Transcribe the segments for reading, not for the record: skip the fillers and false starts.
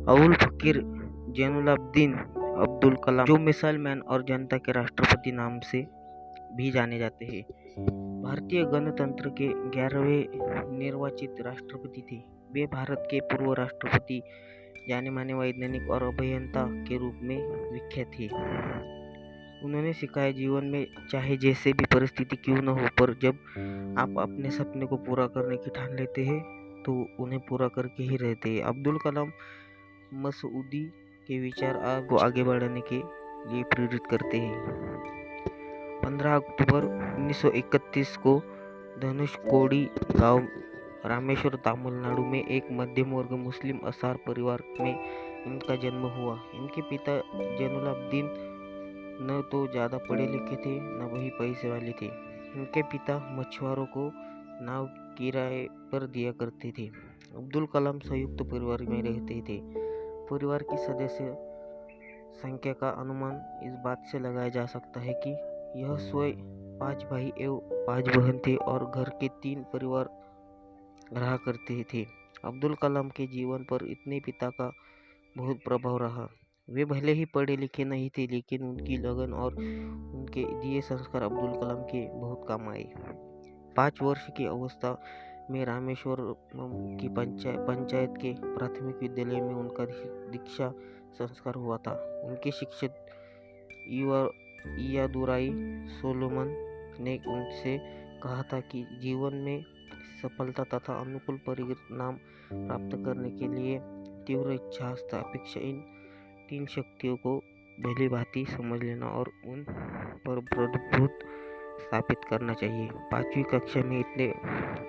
अबुल फकीर जैनुलाब्दीन अब्दुल कलाम, जो missile man और जनता के राष्ट्रपति नाम से भी जाने जाते हैं, भारतीय गणतंत्र के 11वें निर्वाचित राष्ट्रपति थे। वे भारत के पूर्व राष्ट्रपति, जाने माने वैज्ञानिक और अभियंता के रूप में विख्यात थे। उन्होंने सिखाया, जीवन में चाहे जैसे भी परिस्थिति क्यों न हो, पर जब आप अपने सपने को पूरा करने की ठान लेते हैं तो उन्हें पूरा करके ही रहते हैं। अब्दुल कलाम मसूदी के विचार आपको आगे बढ़ने के लिए प्रेरित करते हैं। 15 अक्टूबर 1931 को धनुषकोडी गांव रामेश्वर, तमिलनाडु में एक मध्यम वर्ग मुस्लिम असार परिवार में इनका जन्म हुआ। इनके पिता जैनुलाब्दीन न तो ज़्यादा पढ़े लिखे थे न वही पैसे वाले थे। इनके पिता मछुआरों को नाव किराए पर दिया करते थे। अब्दुल कलाम संयुक्त परिवार में रहते थे। परिवार की सदस्य संख्या का अनुमान इस बात से लगाया जा सकता है कि यह स्वयं 5 भाई एवं 5 बहन थे और घर के 3 परिवार रहा करते थे। अब्दुल कलाम के जीवन पर इतने पिता का बहुत प्रभाव रहा। वे भले ही पढ़े लिखे नहीं थे, लेकिन उनकी लगन और उनके दिए संस्कार अब्दुल कलाम के बहुत काम आए। 5 वर्ष की अवस्था में रामेश्वर की पंचायत के प्राथमिक विद्यालय में उनका दीक्षा संस्कार हुआ था। उनके शिक्षक इयादुराई सोलोमन ने उनसे कहा था कि जीवन में सफलता तथा अनुकूल परिणाम प्राप्त करने के लिए तीव्र इच्छा, अपेक्षा, इन 3 शक्तियों को भली भांति समझ लेना और उन पर प्रभुत्व स्थापित करना चाहिए। 5वीं कक्षा में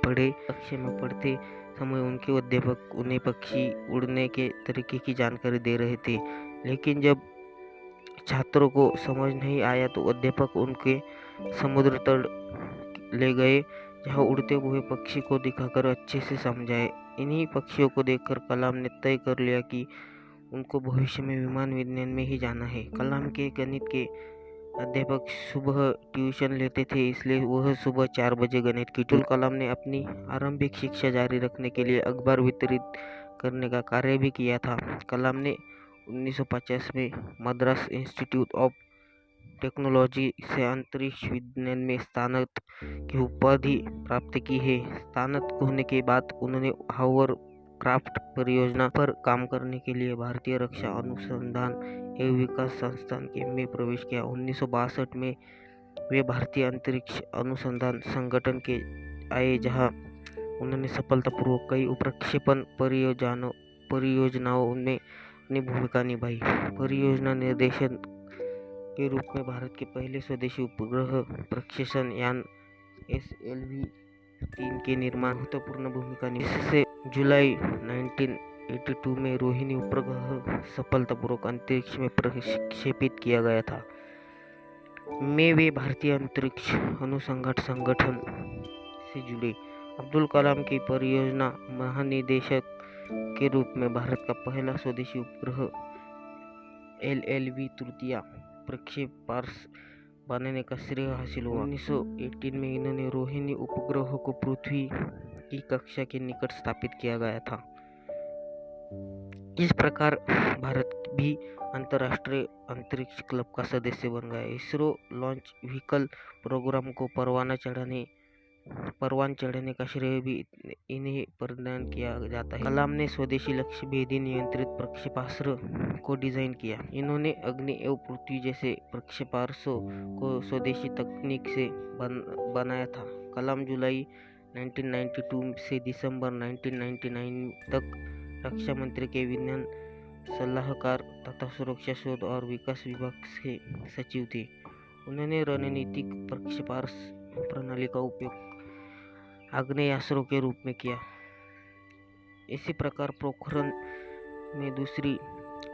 कक्षा में पढ़ते समय उनके अध्यापक उन्हें पक्षी उड़ने के तरीके की जानकारी दे रहे थे, लेकिन जब छात्रों को समझ नहीं आया तो अध्यापक उनके समुद्र तट ले गए, जहां उड़ते हुए पक्षी को दिखाकर अच्छे से समझाए। इन्हीं पक्षियों को देखकर कलाम ने तय कर लिया कि उनको भविष्य में विमान विज्ञान में ही जाना है। कलाम के गणित के अध्यापक सुबह ट्यूशन लेते थे, इसलिए वह सुबह 4 बजे गणित की ट्यूशन। कलाम ने अपनी आरंभिक शिक्षा जारी रखने के लिए अखबार वितरित करने का कार्य भी किया था। कलाम ने 1950 में मद्रास इंस्टीट्यूट ऑफ टेक्नोलॉजी से अंतरिक्ष विज्ञान में स्नातक की उपाधि प्राप्त की है। स्नातक होने के बाद उन्होंने हावर क्राफ्ट परियोजना पर काम करने के लिए भारतीय रक्षा अनुसंधान एवं विकास संस्थान में प्रवेश किया। 1962 में वे भारतीय अंतरिक्ष अनुसंधान संगठन के आए, जहां उन्होंने सफलतापूर्वक कई प्रक्षेपण परियोजनाओं में अपनी भूमिका निभाई। परियोजना निर्देशन के रूप में भारत के पहले स्वदेशी उपग्रह प्रक्षेपण यान SLV-3 के निर्माण महत्वपूर्ण भूमिका निभाई। इससे जुलाई 1982 में रोहिणी उपग्रह सफलतापूर्वक अंतरिक्ष में प्रक्षेपित किया गया था। में वे भारतीय अंतरिक्ष अनुसंधान संगठन से जुड़े। अब्दुल कलाम की परियोजना महानिदेशक के रूप में भारत का पहला स्वदेशी उपग्रह LLV-तृतीया प्रक्षेपास्त्र बनाने का श्रेय हासिल हुआ। 1918 में इन्होंने रोहिणी उपग्रह को पृथ्वी की कक्षा के निकट स्थापित किया गया था। इस प्रकार भारत भी अंतर्राष्ट्रीय अंतरिक्ष क्लब का सदस्य बन गया। इसरो लॉन्च व्हीकल प्रोग्राम को परवान चढ़ाने का श्रेय भी इन्हें प्रदान किया जाता है। कलाम ने स्वदेशी लक्ष्य भेदी नियंत्रित प्रक्षेपास्त्र को डिजाइन किया। इन्होंने अग्नि एवं पृथ्वी जैसे प्रक्षेपास्त्रों को स्वदेशी तकनीक से बनाया था। कलाम जुलाई 1992 से दिसंबर 1999 तक रक्षा मंत्री के विज्ञान सलाहकार तथा सुरक्षा शोध और विकास विभाग के सचिव थे। उन्होंने रणनीतिक प्रक्षेपास्त्र प्रणाली का उपयोग आग्नेयास्त्रों के रूप में किया। इसी प्रकार पोखरण में दूसरी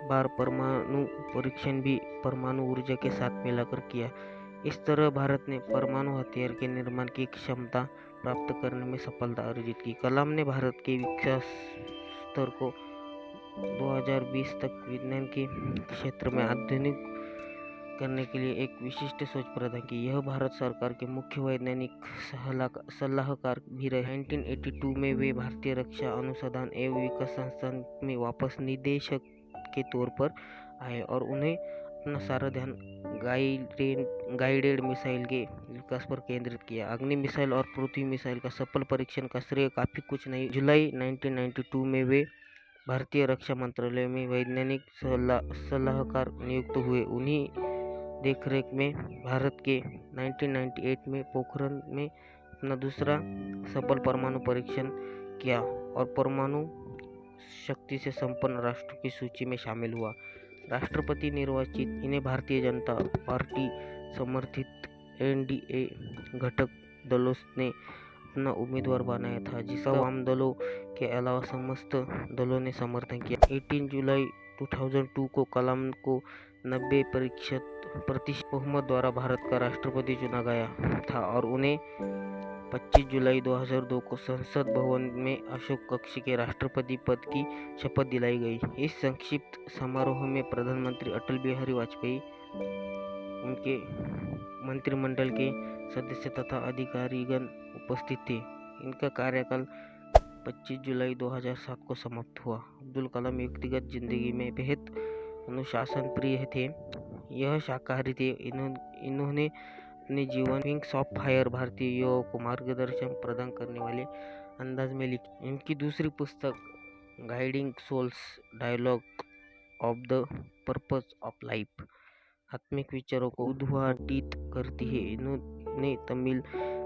बार परमाणु परीक्षण भी परमाणु ऊर्जा के साथ मिलाकर किया। इस तरह भारत ने परमाणु हथियार के निर्माण की क्षमता प्राप्त करने में सफलता अर्जित की। कलाम ने भारत के विकास स्तर को 2020 तक विज्ञान के क्षेत्र में आधुनिक करने के लिए एक विशिष्ट सोच प्रदान की। यह भारत सरकार के मुख्य वैज्ञानिक सलाहकार भी रहे। 1982 में वे भारतीय रक्षा अनुसंधान एवं विकास संस्थान में वापस निदेशक के तौर पर आए और उन्हें अपना सारा ध्यान गाइडेड मिसाइल के विकास पर केंद्रित किया। अग्नि मिसाइल और पृथ्वी मिसाइल का सफल परीक्षण का श्रेय काफी कुछ नहीं। जुलाई 1992 में वे भारतीय रक्षा मंत्रालय में वैज्ञानिक सलाहकार नियुक्त हुए। उन्हीं देखरेख में भारत के 1998 में पोखरण में अपना दूसरा सफल परमाणु परीक्षण किया और परमाणु शक्ति से संपन्न राष्ट्रों की सूची में शामिल हुआ। राष्ट्रपति निर्वाचित इन्हें भारतीय जनता पार्टी समर्थित एनडीए घटक दलों ने अपना उम्मीदवार बनाया था, जिसका वाम दलों के अलावा समस्त दलों ने समर्थन किया। 18 जुलाई 2002 को कलाम को 90% बहुमत द्वारा भारत का राष्ट्रपति चुना गया था और उन्हें 25 जुलाई 2002 को संसद भवन में अशोक कक्ष के राष्ट्रपति पद की शपथ दिलाई गई। इस संक्षिप्त समारोह में प्रधानमंत्री अटल बिहारी वाजपेयी, उनके मंत्रिमंडल के सदस्य तथा अधिकारीगण उपस्थित थे। इनका कार्यकाल 25 जुलाई 2007 को समाप्त हुआ। अब्दुल कलाम व्यक्तिगत जिंदगी में बेहद अनुशासन प्रिय थे। यह शाकाहारी थे। इन्होंने अपने जीवन विंग्स ऑफ फायर भारतीय युवाओं को मार्गदर्शन प्रदान करने वाले अंदाज में लिखी। इनकी दूसरी पुस्तक guiding souls dialogue of the purpose of life आत्मिक विचारों को उद्घाटित करती है। इन्होंने तमिल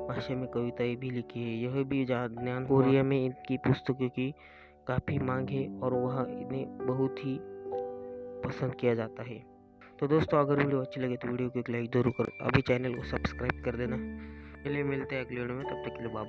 भाषा में कविताएं भी लिखी है। यह भी ज्ञान कोरिया में इनकी पुस्तकों की काफ़ी मांग है और वह इन्हें बहुत ही पसंद किया जाता है। तो दोस्तों, अगर वीडियो अच्छी लगे तो वीडियो को एक लाइक जरूर करो। अभी चैनल को सब्सक्राइब कर देना। चलिए मिलते हैं अगले वीडियो में, तब तक के लिए बाय।